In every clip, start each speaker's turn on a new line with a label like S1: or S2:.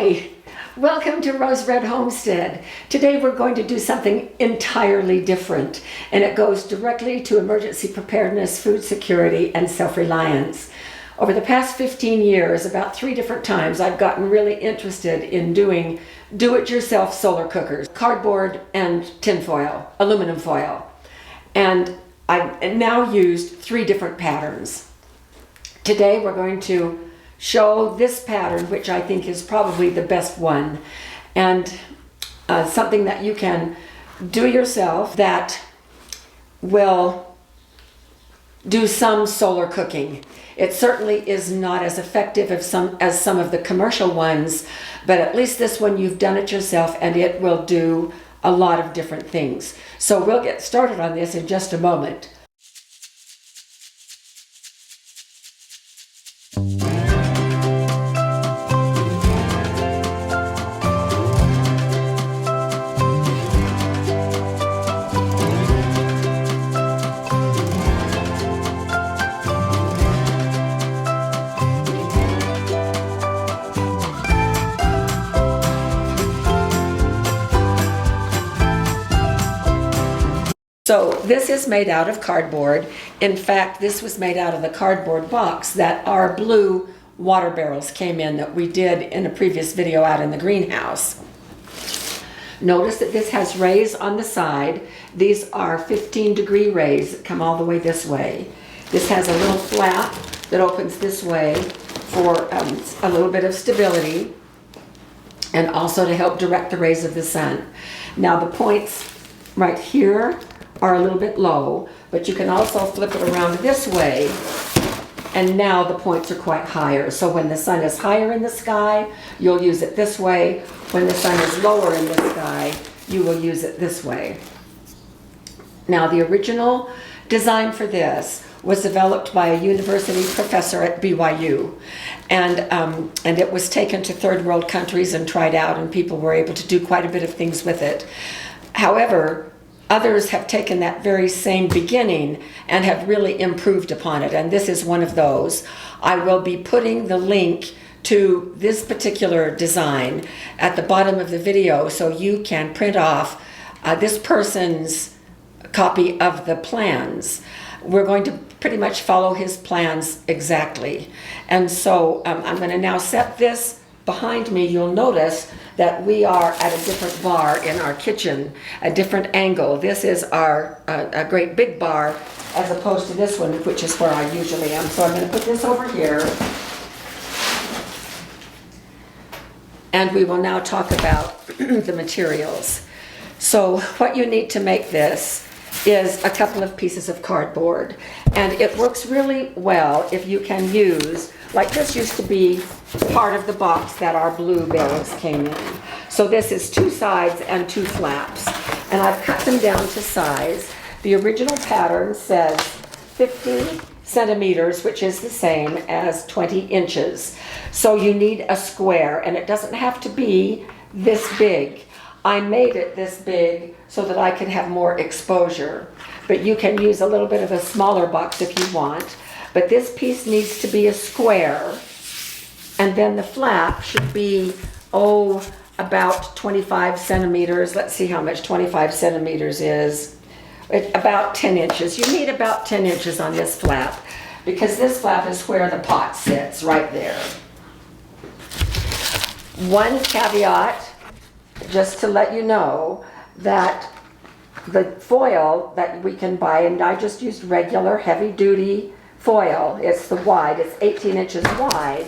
S1: Hi, welcome to Rose Red Homestead. Today we're going to do something entirely different, and it goes directly to emergency preparedness, food security, and self-reliance. Over the past 15 years, about 3 different times, I've gotten really interested in doing do-it-yourself solar cookers, cardboard and tin foil, aluminum foil. And I've now used 3 different patterns. Today we're going to show this pattern, which I think is probably the best one, and something that you can do yourself that will do some solar cooking. It certainly is not as effective as some of the commercial ones, but at least this one you've done it yourself and it will do a lot of different things. So we'll get started on this in just a moment. So this is made out of cardboard. In fact, this was made out of the cardboard box that our blue water barrels came in that we did in a previous video out in the greenhouse. Notice that this has rays on the side. These are 15-degree rays that come all the way this way. This has a little flap that opens this way for a little bit of stability and also to help direct the rays of the sun. Now the points right here are a little bit low, but you can also flip it around this way, and now the points are quite higher. So when the sun is higher in the sky, you'll use it this way. When the sun is lower in the sky, you will use it this way. Now the original design for this was developed by a university professor at BYU, and it was taken to third world countries and tried out, and people were able to do quite a bit of things with it. However, others have taken that very same beginning and have really improved upon it, and this is one of those. I will be putting the link to this particular design at the bottom of the video so you can print off this person's copy of the plans. We're going to pretty much follow his plans exactly. And so I'm going to now set this behind me. You'll notice that we are at a different bar in our kitchen, a different angle. This is our a great big bar as opposed to this one, which is where I usually am. So I'm going to put this over here. And we will now talk about the materials. So what you need to make this is a couple of pieces of cardboard. And it works really well if you can use, like this used to be part of the box that our blue barrels came in. So this is 2 sides and 2 flaps. And I've cut them down to size. The original pattern says 50 centimeters, which is the same as 20 inches. So you need a square, and it doesn't have to be this big. I made it this big so that I could have more exposure. But you can use a little bit of a smaller box if you want. But this piece needs to be a square. And then the flap should be, about 25 centimeters. Let's see how much 25 centimeters is. About 10 inches. You need about 10 inches on this flap, because this flap is where the pot sits, right there. One caveat, just to let you know, that the foil that we can buy, and I just used regular heavy-duty foil. It's the wide, it's 18 inches wide,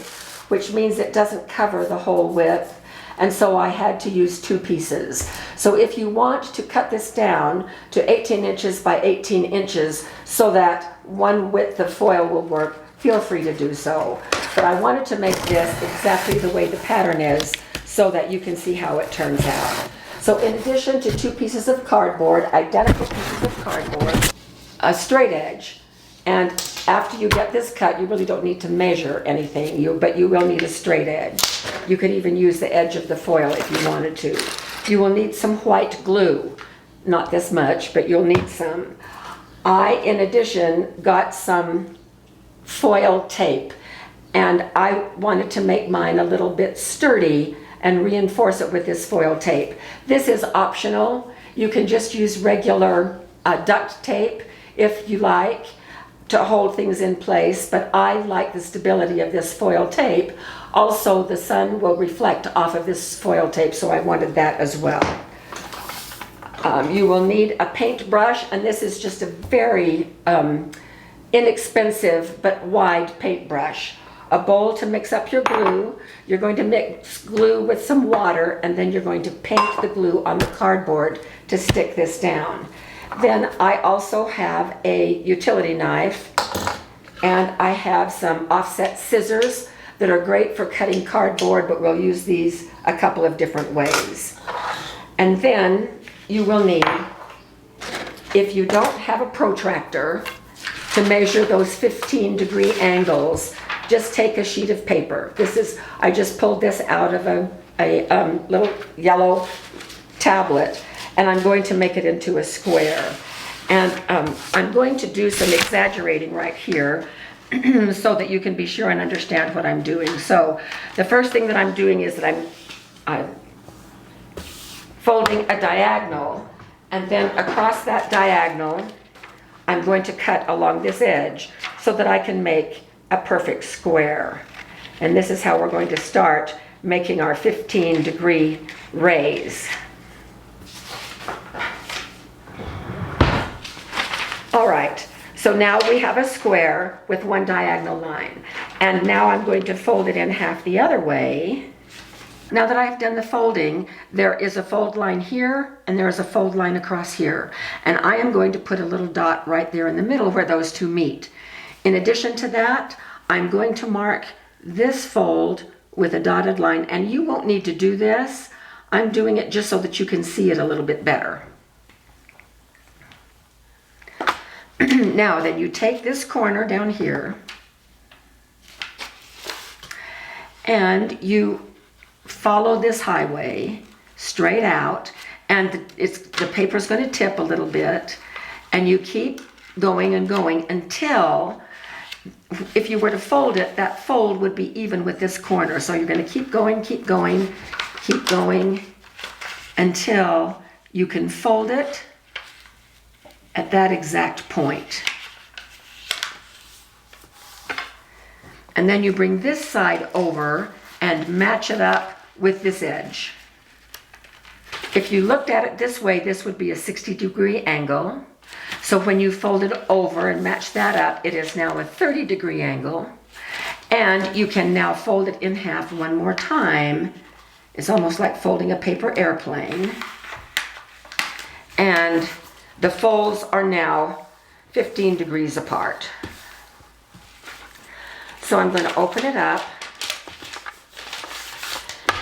S1: which means it doesn't cover the whole width, and so I had to use 2 pieces. So if you want to cut this down to 18 inches by 18 inches so that one width of foil will work, feel free to do so. But I wanted to make this exactly the way the pattern is so that you can see how it turns out. So in addition to 2 pieces of cardboard, identical pieces of cardboard, a straight edge, and after you get this cut, you really don't need to measure anything, but you will need a straight edge. You could even use the edge of the foil if you wanted to. You will need some white glue, not this much, but you'll need some. I, in addition, got some foil tape, and I wanted to make mine a little bit sturdy and reinforce it with this foil tape. This is optional. You can just use regular duct tape if you like to hold things in place, but I like the stability of this foil tape. Also, the sun will reflect off of this foil tape, so I wanted that as well. You will need a paintbrush, and this is just a very inexpensive but wide paintbrush. A bowl to mix up your glue. You're going to mix glue with some water, and then you're going to paint the glue on the cardboard to stick this down. Then I also have a utility knife, and I have some offset scissors that are great for cutting cardboard, but we'll use these a couple of different ways. And then you will need, if you don't have a protractor to measure those 15-degree angles, just take a sheet of paper. I just pulled this out of a little yellow tablet, and I'm going to make it into a square. And I'm going to do some exaggerating right here so that you can be sure and understand what I'm doing. So the first thing that I'm doing is that I'm folding a diagonal, and then across that diagonal, I'm going to cut along this edge so that I can make a perfect square. And this is how we're going to start making our 15-degree rays. All right, so now we have a square with one diagonal line. And now I'm going to fold it in half the other way. Now that I've done the folding, there is a fold line here and there is a fold line across here. And I am going to put a little dot right there in the middle where those two meet. In addition to that, I'm going to mark this fold with a dotted line, and you won't need to do this. I'm doing it just so that you can see it a little bit better. Now then, you take this corner down here and you follow this highway straight out, and the paper's going to tip a little bit, and you keep going and going until, if you were to fold it, that fold would be even with this corner. So you're going to keep going, keep going, keep going until you can fold it at that exact point. And then you bring this side over and match it up with this edge. If you looked at it this way, this would be a 60-degree angle. So when you fold it over and match that up, it is now a 30-degree angle. And you can now fold it in half one more time. It's almost like folding a paper airplane. And the folds are now 15 degrees apart. So I'm going to open it up.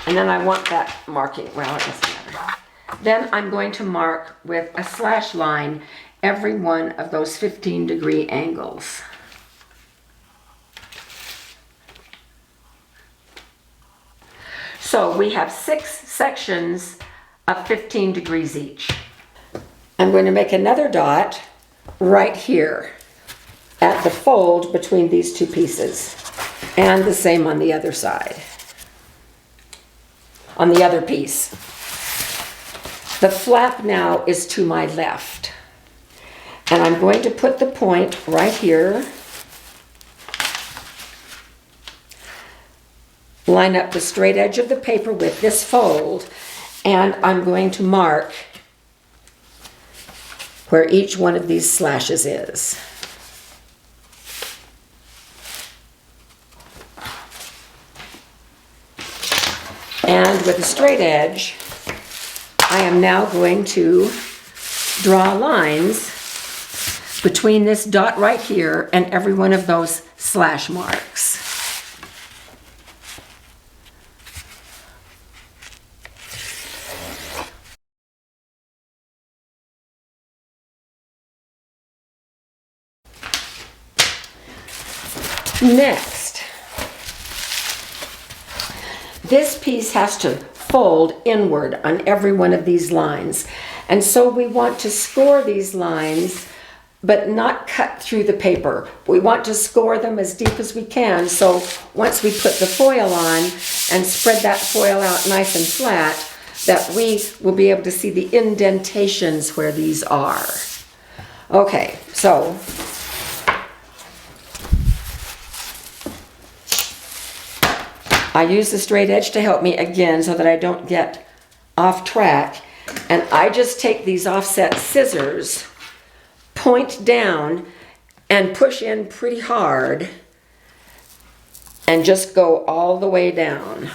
S1: And then I want that marking, well, it doesn't matter. Then I'm going to mark with a slash line every one of those 15-degree angles. So we have 6 sections of 15 degrees each. I'm going to make another dot right here at the fold between these two pieces, and the same on the other side, on the other piece. The flap now is to my left, and I'm going to put the point right here, line up the straight edge of the paper with this fold, and I'm going to mark where each one of these slashes is. And with a straight edge, I am now going to draw lines between this dot right here and every one of those slash marks. Next, this piece has to fold inward on every one of these lines. And so we want to score these lines but not cut through the paper. We want to score them as deep as we can, so once we put the foil on and spread that foil out nice and flat, that we will be able to see the indentations where these are. Okay, so I use the straight edge to help me again so that I don't get off track. And I just take these offset scissors, point down, and push in pretty hard, and just go all the way down.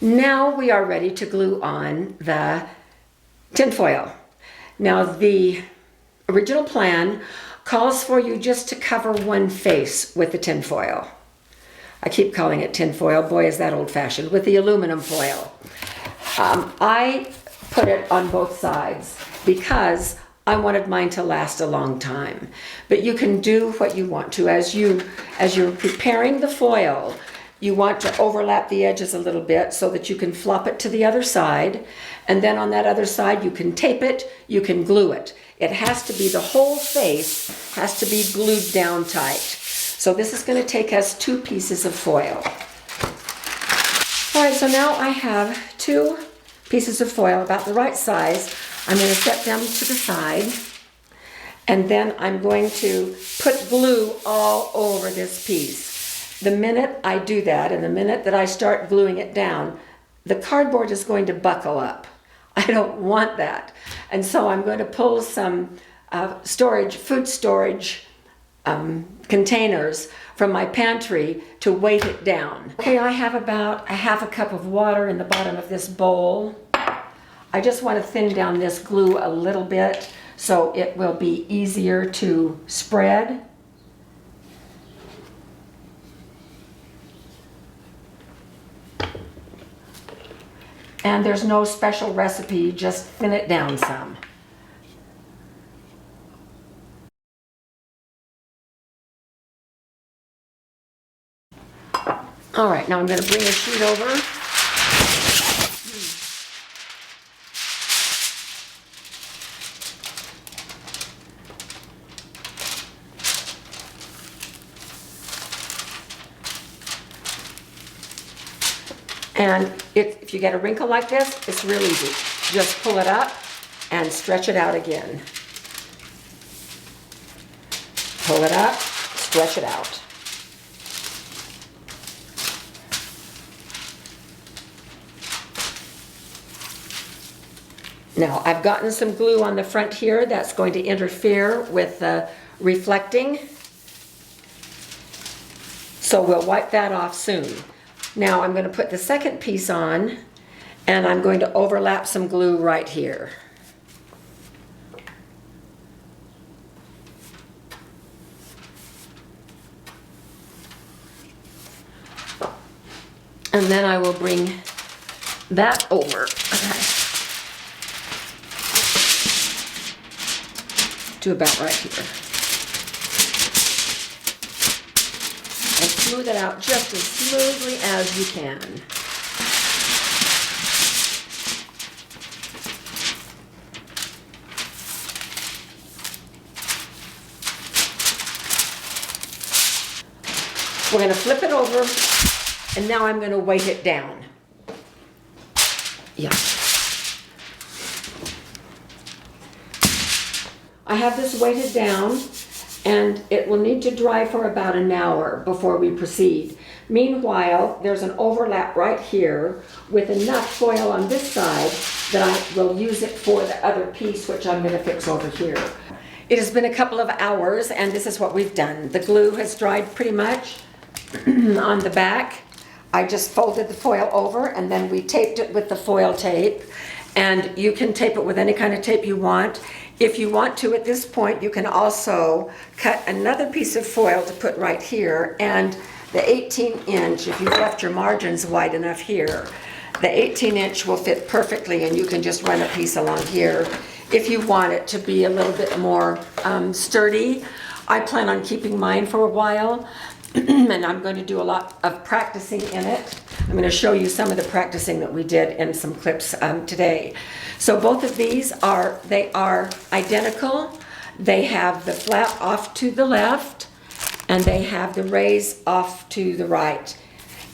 S1: Now we are ready to glue on the tinfoil. Now the original plan calls for you just to cover one face with the tinfoil. I keep calling it tinfoil, boy is that old-fashioned, with the aluminum foil. I put it on both sides because I wanted mine to last a long time. But you can do what you want to. As you're preparing the foil, you want to overlap the edges a little bit so that you can flop it to the other side. And then on that other side, you can tape it, you can glue it. It has to be, the whole face has to be glued down tight. So this is going to take us 2 pieces of foil. All right, so now I have 2 pieces of foil about the right size. I'm going to set them to the side. And then I'm going to put glue all over this piece. The minute I do that, and the minute that I start gluing it down, the cardboard is going to buckle up. I don't want that. And so I'm going to pull some food storage containers from my pantry to weight it down. Okay, I have about a half a cup of water in the bottom of this bowl. I just want to thin down this glue a little bit so it will be easier to spread. And there's no special recipe, just thin it down some. All right, now I'm going to bring a sheet over. And if you get a wrinkle like this, it's real easy. Just pull it up and stretch it out again. Pull it up, stretch it out. Now, I've gotten some glue on the front here that's going to interfere with the reflecting. So we'll wipe that off soon. Now I'm going to put the second piece on, and I'm going to overlap some glue right here. And then I will bring that over to about right here. And smooth it out just as smoothly as you can. We're going to flip it over, and now I'm going to weight it down. Yeah. I have this weighted down, and it will need to dry for about an hour before we proceed. Meanwhile, there's an overlap right here with enough foil on this side that I will use it for the other piece, which I'm going to fix over here. It has been a couple of hours, and this is what we've done. The glue has dried pretty much on the back. I just folded the foil over, and then we taped it with the foil tape. And you can tape it with any kind of tape you want. If you want to, at this point, you can also cut another piece of foil to put right here, and the 18-inch, if you've left your margins wide enough here, the 18-inch will fit perfectly, and you can just run a piece along here. If you want it to be a little bit more sturdy, I plan on keeping mine for a while. and I'm going to do a lot of practicing in it. I'm going to show you some of the practicing that we did in some clips today. So both of these are identical. They have the flap off to the left, and they have the raise off to the right.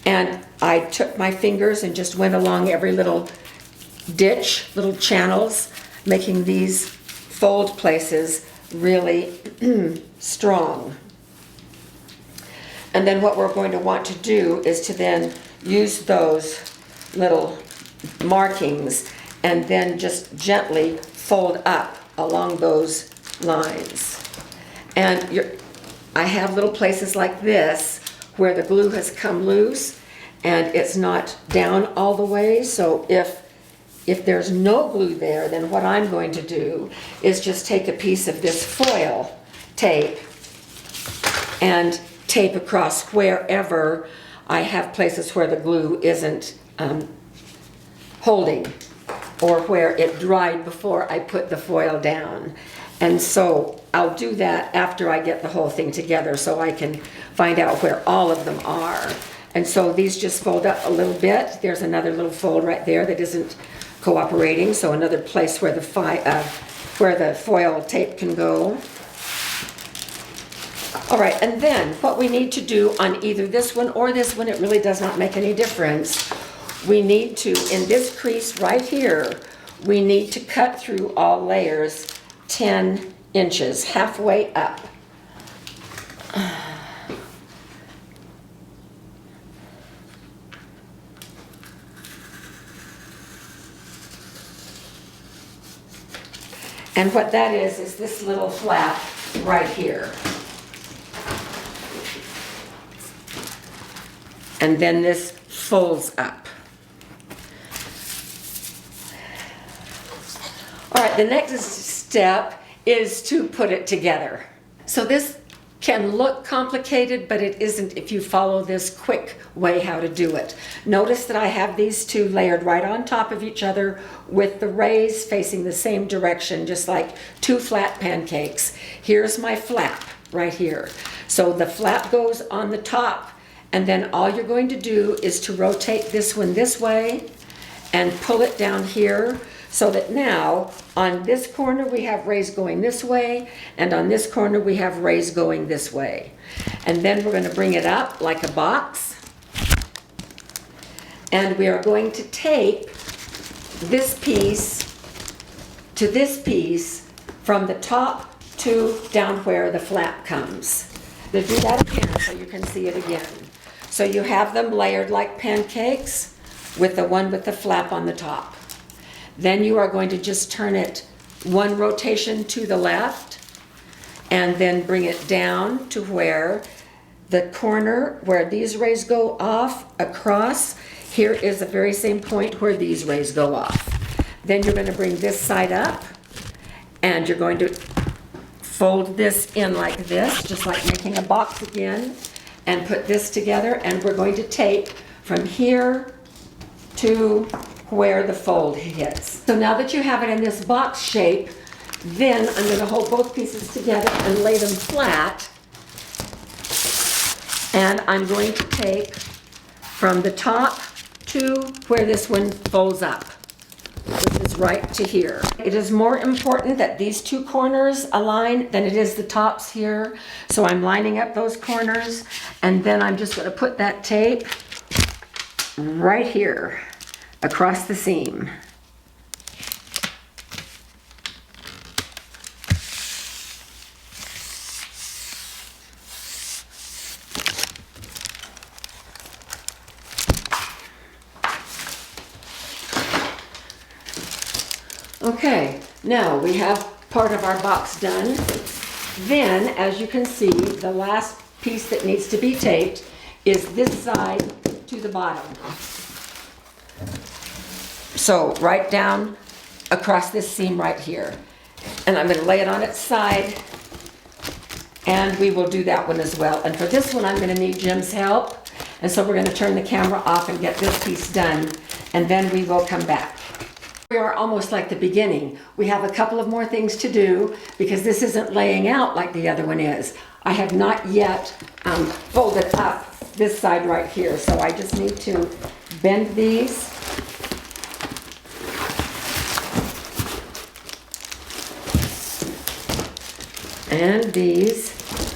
S1: And I took my fingers and just went along every little ditch, little channels, making these fold places really strong. And then what we're going to want to do is to then use those little markings and then just gently fold up along those lines. And I have little places like this where the glue has come loose and it's not down all the way. So if there's no glue there, then what I'm going to do is just take a piece of this foil tape and tape across wherever I have places where the glue isn't holding, or where it dried before I put the foil down. And so I'll do that after I get the whole thing together so I can find out where all of them are. And so these just fold up a little bit. There's another little fold right there that isn't cooperating, so another place where the foil tape can go. All right, and then what we need to do on either this one or this one, it really does not make any difference. We need to, in this crease right here, we need to cut through all layers 10 inches, halfway up. And what that is this little flap right here. And then this folds up. All right, the next step is to put it together. So this can look complicated, but it isn't if you follow this quick way how to do it. Notice that I have these two layered right on top of each other with the rays facing the same direction, just like two flat pancakes. Here's my flap right here. So the flap goes on the top, and then all you're going to do is to rotate this one this way and pull it down here, so that now on this corner we have rays going this way, and on this corner we have rays going this way. And then we're going to bring it up like a box, and we are going to tape this piece to this piece from the top to down where the flap comes. Now do that again so you can see it again. So you have them layered like pancakes with the one with the flap on the top. Then you are going to just turn it one rotation to the left and then bring it down to where the corner where these rays go off across. Here is the very same point where these rays go off. Then you're going to bring this side up and you're going to fold this in like this, just like making a box again, and put this together, and we're going to tape from here to where the fold hits. So now that you have it in this box shape, then I'm going to hold both pieces together and lay them flat. And I'm going to tape from the top to where this one folds up, which is right to here. It is more important that these two corners align than it is the tops here. So I'm lining up those corners, and then I'm just going to put that tape right here across the seam. Okay, now we have part of our box done. Then, as you can see, the last piece that needs to be taped is this side to the bottom. So right down across this seam right here. And I'm going to lay it on its side, and we will do that one as well. And for this one, I'm going to need Jim's help. And so we're going to turn the camera off and get this piece done, and then we will come back. We are almost like the beginning. We have a couple of more things to do because this isn't laying out like the other one is. I have not yet folded up this side right here, so I just need to bend these. And these,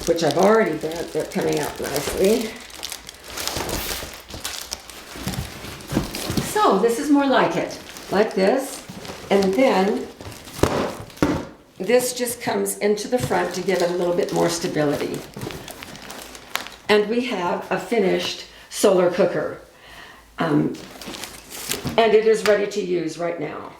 S1: which I've already bent, they're coming out nicely. So this is more like it, like this. And then this just comes into the front to give it a little bit more stability. And we have a finished solar cooker. And it is ready to use right now.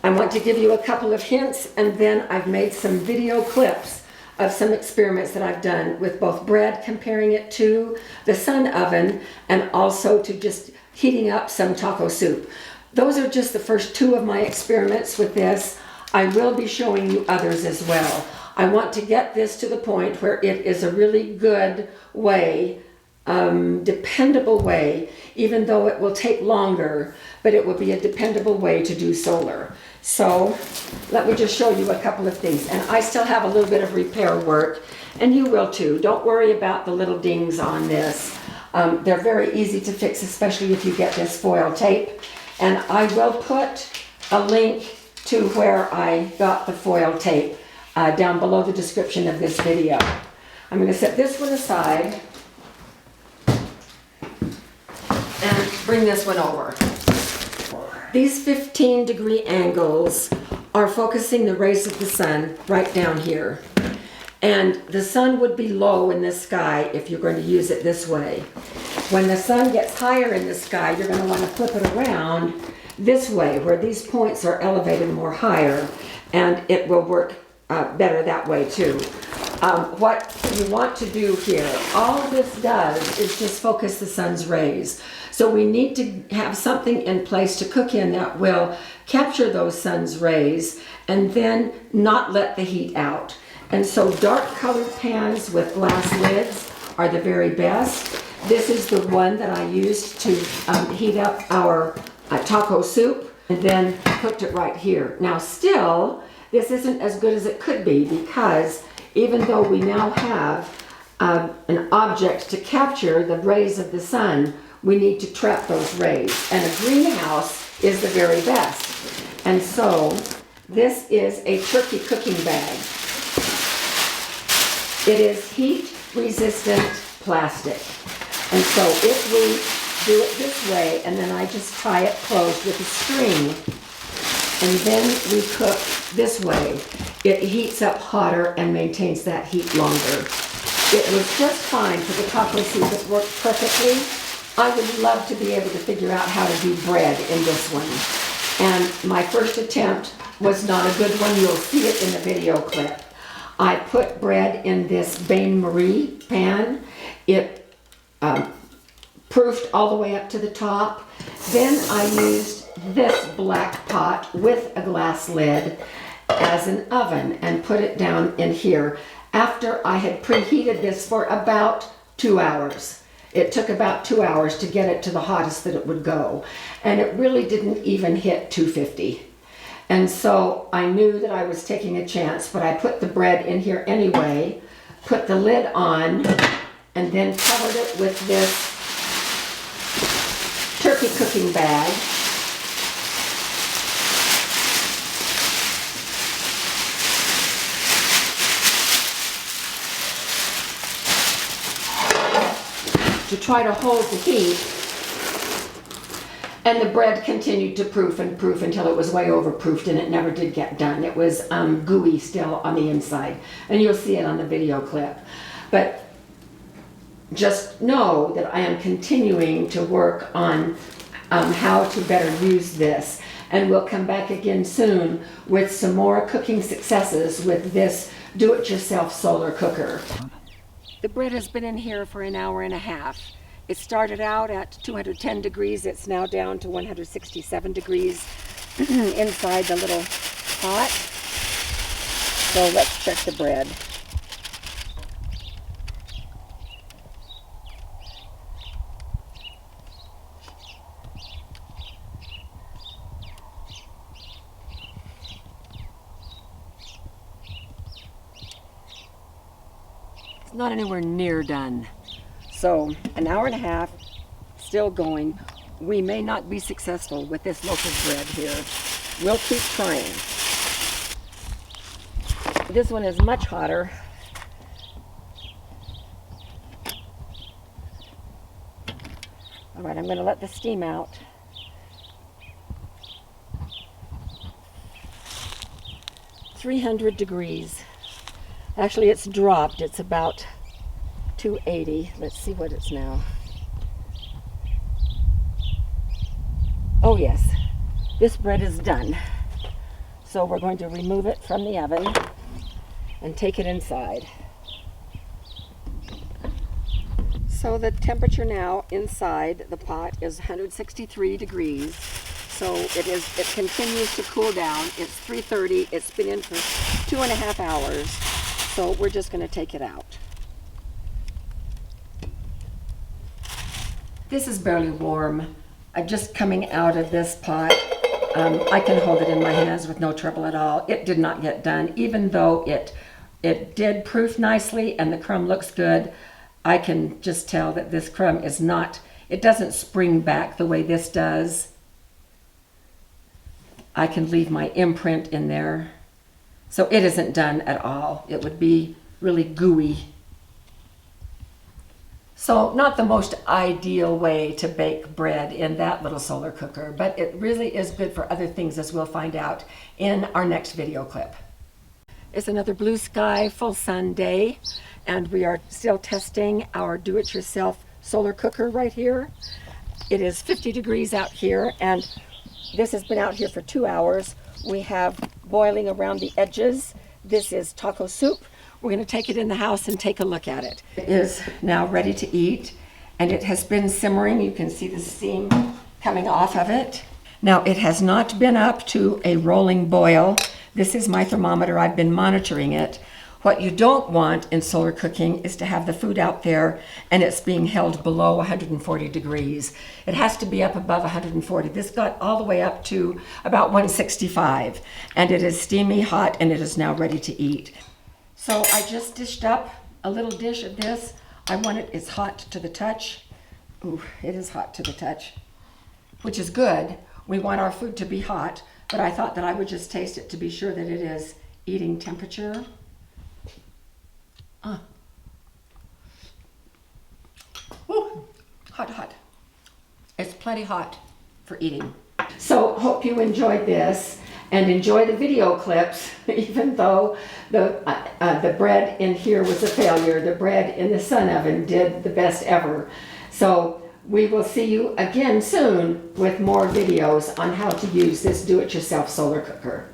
S1: I want to give you a couple of hints, and then I've made some video clips of some experiments that I've done with both bread, comparing it to the Sun oven, and also to just heating up some taco soup. Those are just the first two of my experiments with this. I will be showing you others as well. I want to get this to the point where it is a really good way, dependable way, even though it will take longer, but it will be a dependable way to do solar. So let me just show you a couple of things. And I still have a little bit of repair work, and you will too. Don't worry about the little dings on this. They're very easy to fix, especially if you get this foil tape. And I will put a link to where I got the foil tape down below the description of this video. I'm going to set this one aside and bring this one over. These 15-degree angles are focusing the rays of the sun right down here. And the sun would be low in the sky if you're going to use it this way. When the sun gets higher in the sky, you're going to want to flip it around this way, where these points are elevated more higher, and it will work better that way too. What you want to do here, all this does is just focus the sun's rays. So we need to have something in place to cook in that will capture those sun's rays and then not let the heat out. And so dark colored pans with glass lids are the very best. This is the one that I used to heat up our taco soup, and then cooked it right here. Now still, this isn't as good as it could be, because even though we now have an object to capture the rays of the sun, we need to trap those rays. And a greenhouse is the very best. And so this is a turkey cooking bag. It is heat resistant plastic. And so if we do it this way, and then I just tie it closed with a string, and then we cook this way, it heats up hotter and maintains that heat longer. It was just fine for the taco soup. It worked perfectly. I would love to be able to figure out how to do bread in this one. And my first attempt was not a good one. You'll see it in the video clip. I put bread in this Bain Marie pan. It proofed all the way up to the top. Then I used this black pot with a glass lid as an oven and put it down in here after I had preheated this for about 2 hours. It took about 2 hours to get it to the hottest that it would go. And it really didn't even hit 250. And so I knew that I was taking a chance, but I put the bread in here anyway, put the lid on, and then covered it with this turkey cooking bag. To try to hold the heat, and the bread continued to proof and proof until it was way overproofed, and it never did get done. It was gooey still on the inside, and you'll see it on the video clip. But just know that I am continuing to work on how to better use this, and we'll come back again soon with some more cooking successes with this do-it-yourself solar cooker. The bread has been in here for an hour and a half. It started out at 210 degrees. It's now down to 167 degrees inside the little pot. So let's check the bread. not anywhere near done. So an hour and a half, still going. We may not be successful with this loaf of bread here. We'll keep trying. This one is much hotter. All right, I'm going to let the steam out. $300. Actually, it's dropped. It's about 280. Let's see what it's now. Oh yes, this bread is done. So we're going to remove it from the oven and take it inside. So the temperature now inside the pot is 163 degrees. So it continues to cool down. It's 3:30. It's been in for 2.5 hours. So we're just going to take it out. This is barely warm. Just coming out of this pot. I can hold it in my hands with no trouble at all. It did not get done, even though it did proof nicely and the crumb looks good. I can just tell that this crumb is not, it doesn't spring back the way this does. I can leave my imprint in there. So it isn't done at all. It would be really gooey. So not the most ideal way to bake bread in that little solar cooker, but it really is good for other things, as we'll find out in our next video clip. It's another blue sky, full sun day, and we are still testing our do-it-yourself solar cooker right here. It is 50 degrees out here, and this has been out here for 2 hours. We have boiling around the edges. This is taco soup. We're going to take it in the house and take a look at it. It is now ready to eat, and it has been simmering. You can see the steam coming off of it. Now, it has not been up to a rolling boil. This is my thermometer. I've been monitoring it. What you don't want in solar cooking is to have the food out there and it's being held below 140 degrees. It has to be up above 140. This got all the way up to about 165, and it is steamy hot, and it is now ready to eat. So I just dished up a little dish of this. I want it, it's hot to the touch. Ooh, it is hot to the touch, which is good. We want our food to be hot, but I thought that I would just taste it to be sure that it is eating temperature. Ooh, hot, hot. It's plenty hot for eating. So hope you enjoyed this and enjoy the video clips, even though the bread in here was a failure. The bread in the sun oven did the best ever. So we will see you again soon with more videos on how to use this do-it-yourself solar cooker.